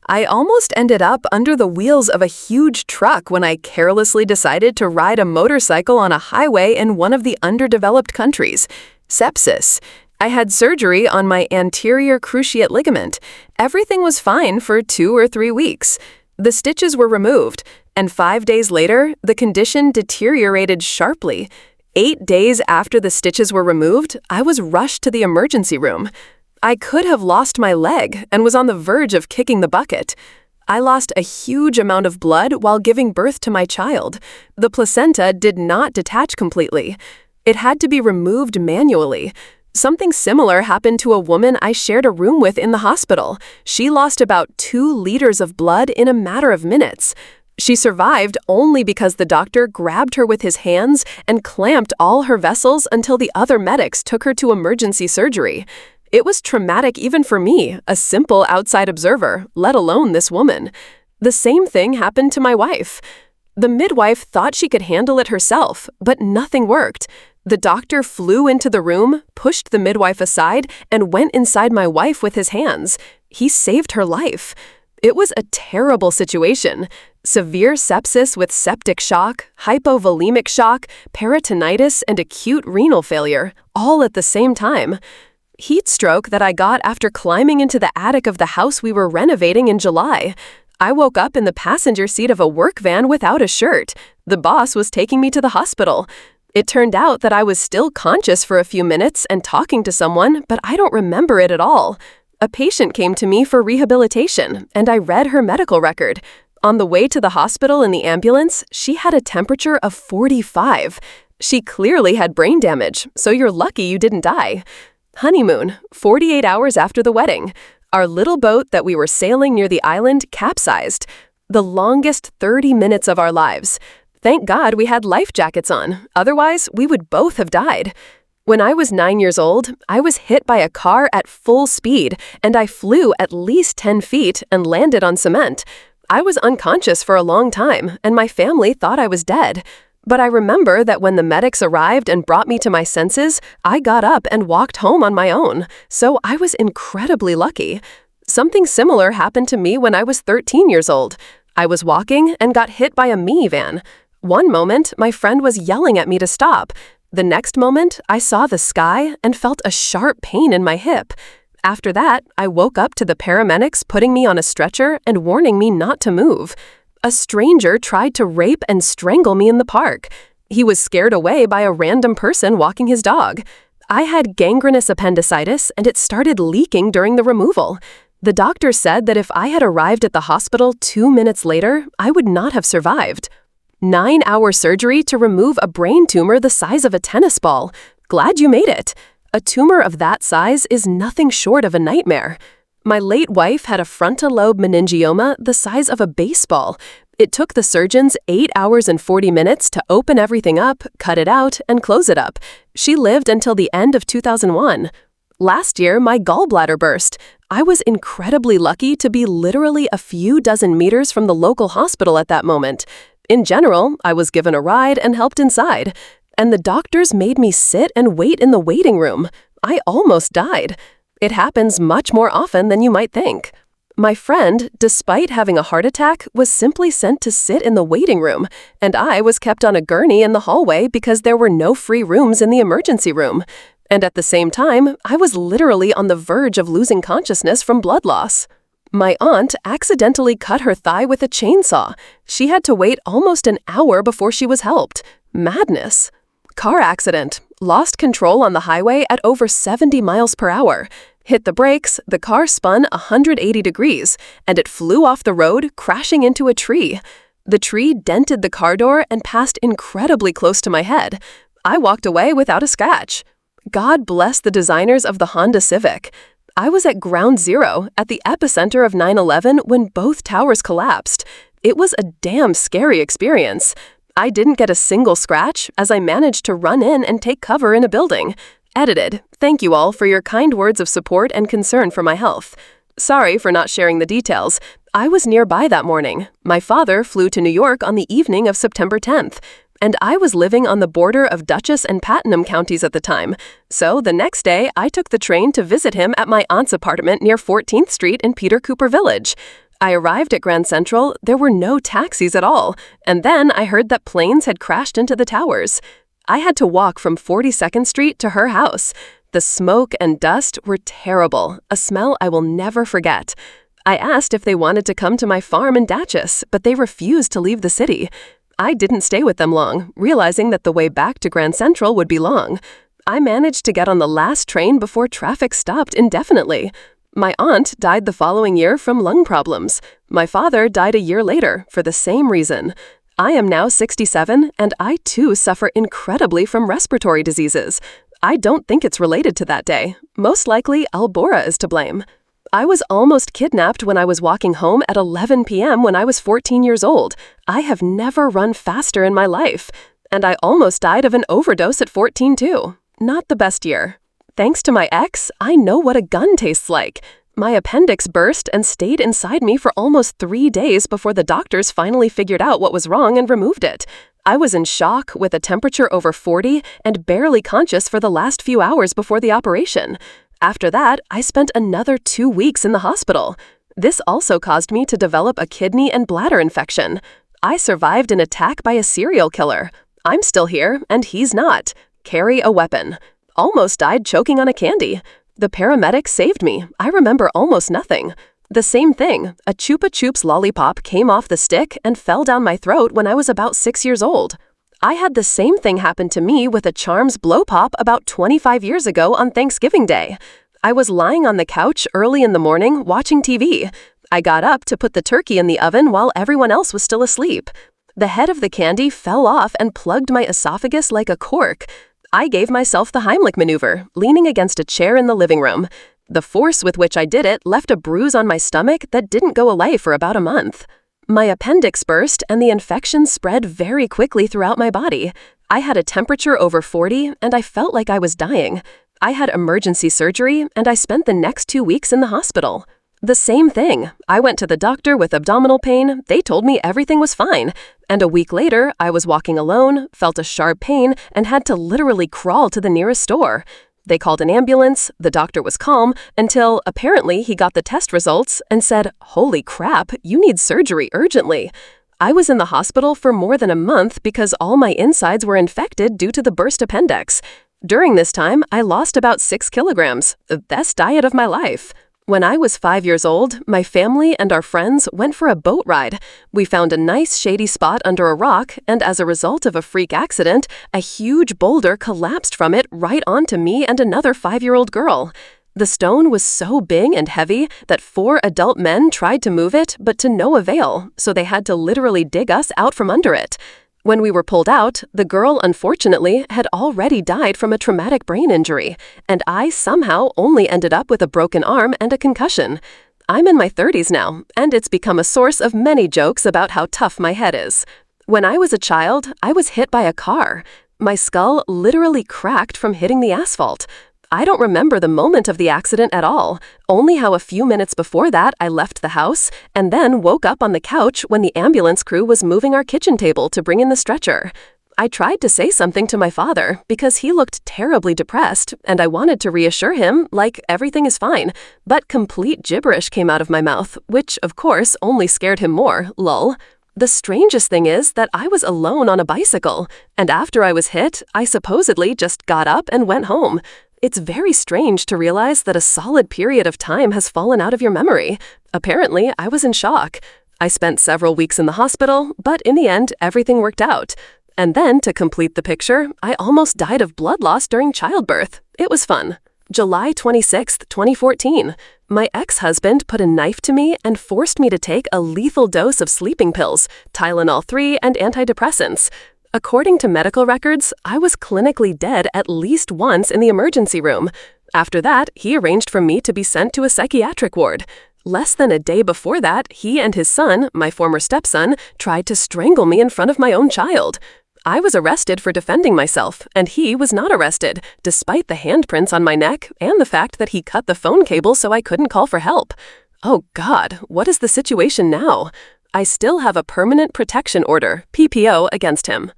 I almost ended up under the wheels of a huge truck when I carelessly decided to ride a motorcycle on a highway in one of the underdeveloped countries. Sepsis. I had surgery on my anterior cruciate ligament. Everything was fine for 2 or 3 weeks. The stitches were removed, and 5 days later, the condition deteriorated sharply. 8 days after the stitches were removed, I was rushed to the emergency room. I could have lost my leg and was on the verge of kicking the bucket. I lost a huge amount of blood while giving birth to my child. The placenta did not detach completely. It had to be removed manually. Something similar happened to a woman I shared a room with in the hospital. She lost about 2 liters of blood in a matter of minutes. She survived only because the doctor grabbed her with his hands and clamped all her vessels until the other medics took her to emergency surgery. It was traumatic even for me, a simple outside observer, let alone this woman. The same thing happened to my wife. The midwife thought she could handle it herself, but nothing worked. The doctor flew into the room, pushed the midwife aside, and went inside my wife with his hands. He saved her life. It was a terrible situation. Severe sepsis with septic shock, hypovolemic shock, peritonitis, and acute renal failure, all at the same time. Heat stroke that I got after climbing into the attic of the house we were renovating in July. I woke up in the passenger seat of a work van without a shirt. The boss was taking me to the hospital. It turned out that I was still conscious for a few minutes and talking to someone, but I don't remember it at all. A patient came to me for rehabilitation, and I read her medical record. On the way to the hospital in the ambulance, she had a temperature of 45. She clearly had brain damage, so you're lucky you didn't die. Honeymoon, 48 hours after the wedding. Our little boat that we were sailing near the island capsized. The longest 30 minutes of our lives. Thank God we had life jackets on, otherwise we would both have died. When I was 9 years old, I was hit by a car at full speed, and I flew at least 10 feet and landed on cement. I was unconscious for a long time, and my family thought I was dead. But I remember that when the medics arrived and brought me to my senses, I got up and walked home on my own, so I was incredibly lucky. Something similar happened to me when I was 13 years old. I was walking and got hit by a minivan. One moment, my friend was yelling at me to stop. The next moment, I saw the sky and felt a sharp pain in my hip. After that, I woke up to the paramedics putting me on a stretcher and warning me not to move. A stranger tried to rape and strangle me in the park. He was scared away by a random person walking his dog. I had gangrenous appendicitis, and it started leaking during the removal. The doctor said that if I had arrived at the hospital 2 minutes later, I would not have survived. 9-hour surgery to remove a brain tumor the size of a tennis ball. Glad you made it. A tumor of that size is nothing short of a nightmare. My late wife had a frontal lobe meningioma the size of a baseball. It took the surgeons 8 hours and 40 minutes to open everything up, cut it out, and close it up. She lived until the end of 2001. Last year, my gallbladder burst. I was incredibly lucky to be literally a few dozen meters from the local hospital at that moment. In general, I was given a ride and helped inside. And the doctors made me sit and wait in the waiting room. I almost died. It happens much more often than you might think. My friend, despite having a heart attack, was simply sent to sit in the waiting room, and I was kept on a gurney in the hallway because there were no free rooms in the emergency room. And at the same time, I was literally on the verge of losing consciousness from blood loss. My aunt accidentally cut her thigh with a chainsaw. She had to wait almost an hour before she was helped. Madness. Car accident. Lost control on the highway at over 70 miles per hour. Hit the brakes, the car spun 180 degrees, and it flew off the road, crashing into a tree. The tree dented the car door and passed incredibly close to my head. I walked away without a scratch. God bless the designers of the Honda Civic. I was at ground zero, at the epicenter of 9/11 when both towers collapsed. It was a damn scary experience. I didn't get a single scratch as I managed to run in and take cover in a building. Edited. Thank you all for your kind words of support and concern for my health. Sorry for not sharing the details. I was nearby that morning. My father flew to New York on the evening of September 10th, and I was living on the border of Dutchess and Putnam counties at the time. So the next day, I took the train to visit him at my aunt's apartment near 14th Street in Peter Cooper Village. I arrived at Grand Central, there were no taxis at all, and then I heard that planes had crashed into the towers. I had to walk from 42nd Street to her house. The smoke and dust were terrible, a smell I will never forget. I asked if they wanted to come to my farm in Dutchess, but they refused to leave the city. I didn't stay with them long, realizing that the way back to Grand Central would be long. I managed to get on the last train before traffic stopped indefinitely. My aunt died the following year from lung problems. My father died a year later for the same reason. I am now 67, and I too suffer incredibly from respiratory diseases. I don't think it's related to that day. Most likely, Albora is to blame. I was almost kidnapped when I was walking home at 11 p.m. when I was 14 years old. I have never run faster in my life. And I almost died of an overdose at 14 too. Not the best year. Thanks to my ex, I know what a gun tastes like. My appendix burst and stayed inside me for almost 3 days before the doctors finally figured out what was wrong and removed it. I was in shock with a temperature over 40 and barely conscious for the last few hours before the operation. After that, I spent another 2 weeks in the hospital. This also caused me to develop a kidney and bladder infection. I survived an attack by a serial killer. I'm still here, and he's not. Carry a weapon. Almost died choking on a candy. The paramedics saved me. I remember almost nothing. The same thing, a Chupa Chups lollipop came off the stick and fell down my throat when I was about 6 years old. I had the same thing happen to me with a Charms Blow Pop about 25 years ago on Thanksgiving Day. I was lying on the couch early in the morning watching TV. I got up to put the turkey in the oven while everyone else was still asleep. The head of the candy fell off and plugged my esophagus like a cork. I gave myself the Heimlich maneuver, leaning against a chair in the living room. The force with which I did it left a bruise on my stomach that didn't go away for about a month. My appendix burst and the infection spread very quickly throughout my body. I had a temperature over 40 and I felt like I was dying. I had emergency surgery and I spent the next 2 weeks in the hospital. The same thing. I went to the doctor with abdominal pain. They told me everything was fine. And a week later, I was walking alone, felt a sharp pain, and had to literally crawl to the nearest store. They called an ambulance. The doctor was calm until apparently he got the test results and said, "Holy crap, you need surgery urgently." I was in the hospital for more than a month because all my insides were infected due to the burst appendix. During this time, I lost about 6 kilograms, the best diet of my life. When I was 5 years old, my family and our friends went for a boat ride. We found a nice shady spot under a rock, and as a result of a freak accident, a huge boulder collapsed from it right onto me and another 5-year-old girl. The stone was so big and heavy that 4 adult men tried to move it, but to no avail, so they had to literally dig us out from under it. When we were pulled out, the girl, unfortunately, had already died from a traumatic brain injury, and I somehow only ended up with a broken arm and a concussion. I'm in my 30s now, and it's become a source of many jokes about how tough my head is. When I was a child, I was hit by a car. My skull literally cracked from hitting the asphalt. I don't remember the moment of the accident at all, only how a few minutes before that I left the house and then woke up on the couch when the ambulance crew was moving our kitchen table to bring in the stretcher. I tried to say something to my father because he looked terribly depressed and I wanted to reassure him like everything is fine, but complete gibberish came out of my mouth, which of course only scared him more, lol. The strangest thing is that I was alone on a bicycle, and after I was hit, I supposedly just got up and went home. It's very strange to realize that a solid period of time has fallen out of your memory. Apparently, I was in shock. I spent several weeks in the hospital, but in the end, everything worked out. And then, to complete the picture, I almost died of blood loss during childbirth. It was fun. July 26th, 2014. My ex-husband put a knife to me and forced me to take a lethal dose of sleeping pills, Tylenol 3, and antidepressants. According to medical records, I was clinically dead at least once in the emergency room. After that, he arranged for me to be sent to a psychiatric ward. Less than a day before that, he and his son, my former stepson, tried to strangle me in front of my own child. I was arrested for defending myself, and he was not arrested, despite the handprints on my neck and the fact that he cut the phone cable so I couldn't call for help. Oh God, what is the situation now? I still have a permanent protection order, PPO, against him.